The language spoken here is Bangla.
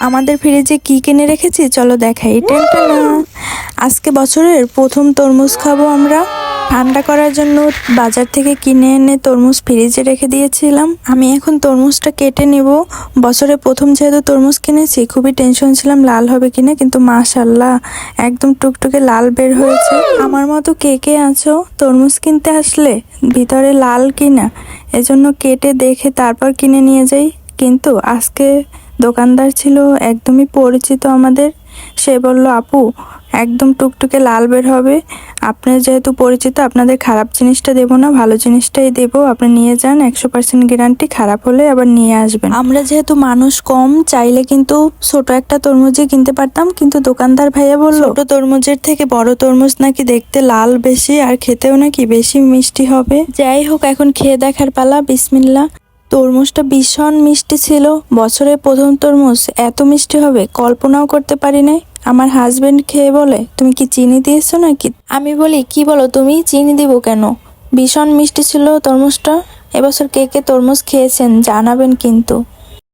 আমাদের ফ্রিজে কি কিনে রেখেছি চলো দেখাই। টেনটানা, আজকে বছরের প্রথম তরমুজ খাবো আমরা। ঠান্ডা করার জন্য বাজার থেকে কিনে এনে তরমুজ ফ্রিজে রেখে দিয়েছিলাম। আমি এখন তরমুজটা কেটে নেব। বছরে প্রথম যেহেতু তরমুজ কিনেছি, খুবই টেনশন ছিলাম লাল হবে কিনা, কিন্তু মাশাল্লাহ একদম টুকটুকে লাল বের হয়েছে। আমার মতো কে কে আছো তরমুজ কিনতে আসলে ভিতরে লাল কিনা এজন্য কেটে দেখে তারপর কিনে নিয়ে যাই। কিন্তু আজকে দোকানদার ছিল একদমই পরিচিত আমাদের। সে বলল, আপু একদম টুকটুকে লাল বের হবে, আপনার যেহেতু পরিচিত আপনাদের খারাপ জিনিসটা দেবো না, ভালো জিনিসটাই দেবো, আপনি নিয়ে যান, 100% গ্যারান্টি, খারাপ হলে আবার নিয়ে আসবেন। আমরা যেহেতু মানুষ কম, চাইলে কিন্তু ছোট একটা তরমুজই কিনতে পারতাম, কিন্তু দোকানদার ভাইয়া বলল ছোট তরমুজের থেকে বড় তরমুজ নাকি দেখতে লাল বেশি আর খেতেও নাকি বেশি মিষ্টি হবে। যাই হোক, এখন খেয়ে দেখার পালা। বিসমিল্লাহ। তরমুজটা ভীষণ মিষ্টি ছিল। বছরের প্রথম তরমুজ এত মিষ্টি হবে কল্পনাও করতে পারি নাই। আমার হাজবেন্ড খেয়ে বলে, তুমি কি চিনি দিয়েছো নাকি? আমি বলি, কি বলো তুমি, চিনি দিব কেন? ভীষণ মিষ্টি ছিল তরমুজটা। এবছর কে কে তরমুজ খেয়েছেন জানাবেন কিন্তু।